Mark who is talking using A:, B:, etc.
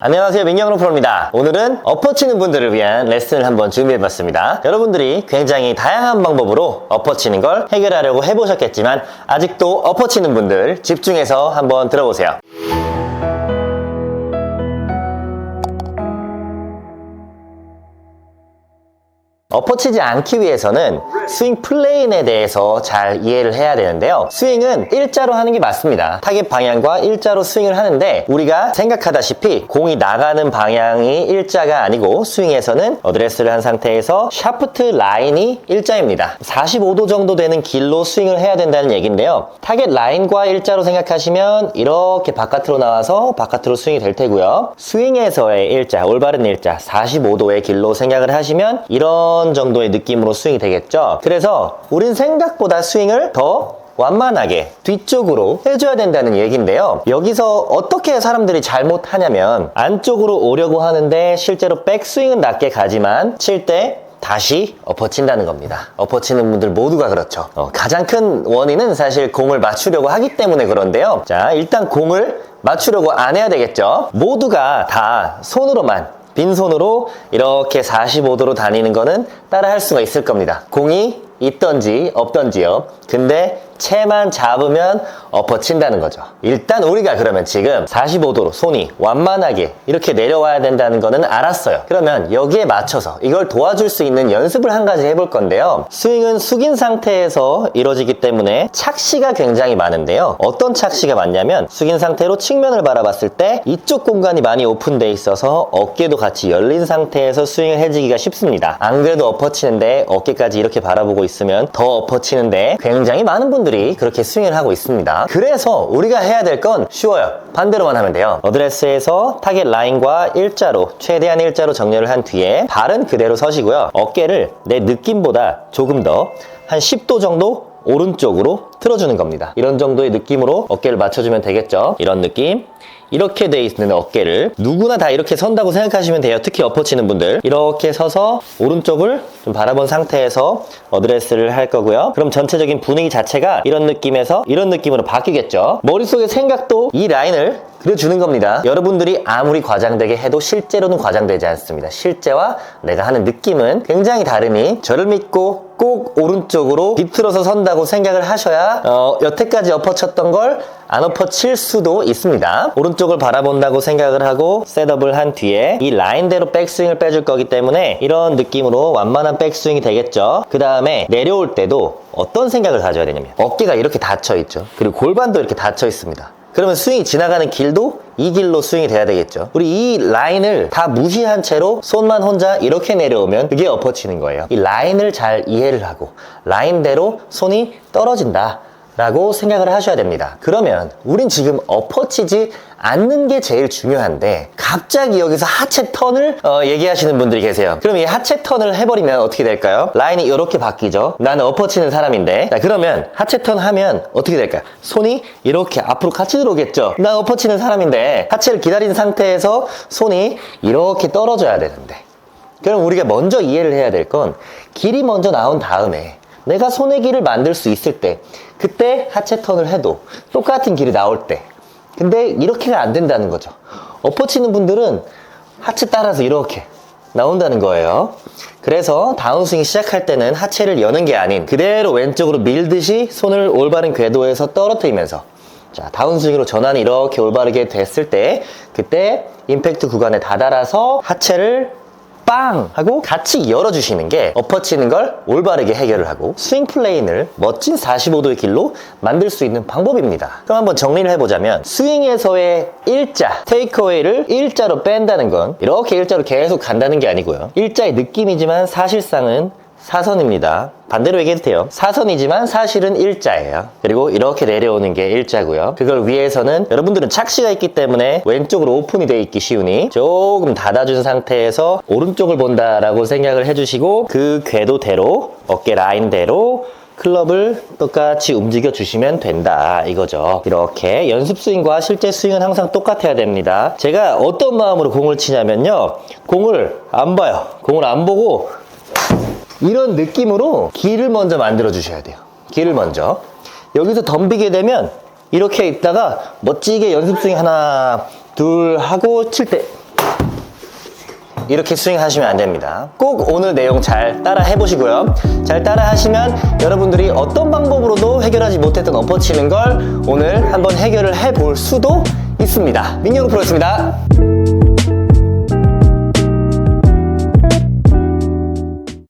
A: 안녕하세요, 민경로 프로입니다. 오늘은 엎어 치는 분들을 위한 레슨을 한번 준비해봤습니다. 여러분들이 굉장히 다양한 방법으로 엎어 치는 걸 해결하려고 해보셨겠지만 아직도 엎어 치는 분들 집중해서 한번 들어보세요. 엎어치지 않기 위해서는 스윙 플레인에 대해서 잘 이해를 해야 되는데요. 스윙은 일자로 하는 게 맞습니다. 타겟 방향과 일자로 스윙을 하는데 우리가 생각하다시피 공이 나가는 방향이 일자가 아니고 스윙에서는 어드레스를 한 상태에서 샤프트 라인이 일자입니다. 45도 정도 되는 길로 스윙을 해야 된다는 얘기인데요. 타겟 라인과 일자로 생각하시면 이렇게 바깥으로 나와서 바깥으로 스윙이 될 테고요. 스윙에서의 일자, 올바른 일자 45도의 길로 생각을 하시면 이런 정도의 느낌으로 스윙이 되겠죠. 그래서 우린 생각보다 스윙을 더 완만하게 뒤쪽으로 해줘야 된다는 얘기인데요. 여기서 어떻게 사람들이 잘못하냐면 안쪽으로 오려고 하는데 실제로 백스윙은 낮게 가지만 칠 때 다시 엎어친다는 겁니다. 엎어치는 분들 모두가 그렇죠. 가장 큰 원인은 사실 공을 맞추려고 하기 때문에 그런데요. 자, 일단 공을 맞추려고 안 해야 되겠죠. 모두가 다 손으로만 빈손으로 이렇게 45도로 다니는 거는 따라 할 수가 있을 겁니다. 공이 있던지 없던지요. 근데 채만 잡으면 엎어친다는 거죠. 일단 우리가 그러면 지금 45도로 손이 완만하게 이렇게 내려와야 된다는 거는 알았어요. 그러면 여기에 맞춰서 이걸 도와줄 수 있는 연습을 한 가지 해볼 건데요. 스윙은 숙인 상태에서 이루어지기 때문에 착시가 굉장히 많은데요. 어떤 착시가 많냐면 숙인 상태로 측면을 바라봤을 때 이쪽 공간이 많이 오픈되어 있어서 어깨도 같이 열린 상태에서 스윙을 해주기가 쉽습니다. 안 그래도 엎어치는데 어깨까지 이렇게 바라보고 있으면 더 엎어치는데 굉장히 많은 분들이 그렇게 스윙을 하고 있습니다. 그래서 우리가 해야 될 건 쉬워요. 반대로만 하면 돼요. 어드레스에서 타겟 라인과 일자로 최대한 일자로 정렬을 한 뒤에 발은 그대로 서시고요. 어깨를 내 느낌보다 조금 더 한 10도 정도 오른쪽으로 틀어주는 겁니다. 이런 정도의 느낌으로 어깨를 맞춰주면 되겠죠. 이런 느낌. 이렇게 돼 있는 어깨를 누구나 다 이렇게 선다고 생각하시면 돼요. 특히 엎어치는 분들 이렇게 서서 오른쪽을 좀 바라본 상태에서 어드레스를 할 거고요. 그럼 전체적인 분위기 자체가 이런 느낌에서 이런 느낌으로 바뀌겠죠. 머릿속의 생각도 이 라인을 그려주는 겁니다. 여러분들이 아무리 과장되게 해도 실제로는 과장되지 않습니다. 실제와 내가 하는 느낌은 굉장히 다르니 저를 믿고 꼭 오른쪽으로 비틀어서 선다고 생각을 하셔야 여태까지 엎어쳤던 걸 안 엎어칠 수도 있습니다. 오른쪽을 바라본다고 생각을 하고 셋업을 한 뒤에 이 라인대로 백스윙을 빼줄 거기 때문에 이런 느낌으로 완만한 백스윙이 되겠죠. 그 다음에 내려올 때도 어떤 생각을 가져야 되냐면 어깨가 이렇게 닫혀 있죠. 그리고 골반도 이렇게 닫혀 있습니다. 그러면 스윙이 지나가는 길도 이 길로 스윙이 돼야 되겠죠. 우리 이 라인을 다 무시한 채로 손만 혼자 이렇게 내려오면 그게 엎어치는 거예요. 이 라인을 잘 이해를 하고 라인대로 손이 떨어진다 라고 생각을 하셔야 됩니다. 그러면 우린 지금 엎어치지 않는 게 제일 중요한데 갑자기 여기서 하체 턴을 얘기하시는 분들이 계세요. 그럼 이 하체 턴을 해버리면 어떻게 될까요? 라인이 이렇게 바뀌죠. 나는 엎어치는 사람인데 자, 그러면 하체 턴 하면 어떻게 될까요? 손이 이렇게 앞으로 같이 들어오겠죠. 난 엎어치는 사람인데 하체를 기다린 상태에서 손이 이렇게 떨어져야 되는데 그럼 우리가 먼저 이해를 해야 될 건 길이 먼저 나온 다음에 내가 손의 길을 만들 수 있을 때 그때 하체 턴을 해도 똑같은 길이 나올 때 근데 이렇게가 안 된다는 거죠. 엎어치는 분들은 하체 따라서 이렇게 나온다는 거예요. 그래서 다운스윙 시작할 때는 하체를 여는 게 아닌 그대로 왼쪽으로 밀듯이 손을 올바른 궤도에서 떨어뜨리면서 자, 다운스윙으로 전환이 이렇게 올바르게 됐을 때 그때 임팩트 구간에 다다라서 하체를 빵! 하고 같이 열어주시는 게 엎어치는 걸 올바르게 해결을 하고 스윙 플레인을 멋진 45도의 길로 만들 수 있는 방법입니다. 그럼 한번 정리를 해보자면 스윙에서의 일자, 테이크어웨이를 일자로 뺀다는 건 이렇게 일자로 계속 간다는 게 아니고요. 일자의 느낌이지만 사실상은 사선입니다. 반대로 얘기해도 돼요. 사선이지만 사실은 일자예요. 그리고 이렇게 내려오는 게 일자고요. 그걸 위에서는 여러분들은 착시가 있기 때문에 왼쪽으로 오픈이 돼 있기 쉬우니 조금 닫아준 상태에서 오른쪽을 본다라고 생각을 해주시고 그 궤도대로 어깨 라인대로 클럽을 똑같이 움직여 주시면 된다 이거죠. 이렇게 연습 스윙과 실제 스윙은 항상 똑같아야 됩니다. 제가 어떤 마음으로 공을 치냐면요. 공을 안 봐요. 공을 안 보고 이런 느낌으로 길을 먼저 만들어 주셔야 돼요. 길을 먼저 여기서 덤비게 되면 이렇게 있다가 멋지게 연습 스윙 하나 둘 하고 칠 때 이렇게 스윙하시면 안 됩니다. 꼭 오늘 내용 잘 따라 해보시고요. 잘 따라 하시면 여러분들이 어떤 방법으로도 해결하지 못했던 엎어치는 걸 오늘 한번 해결을 해볼 수도 있습니다. 민경우 프로였습니다.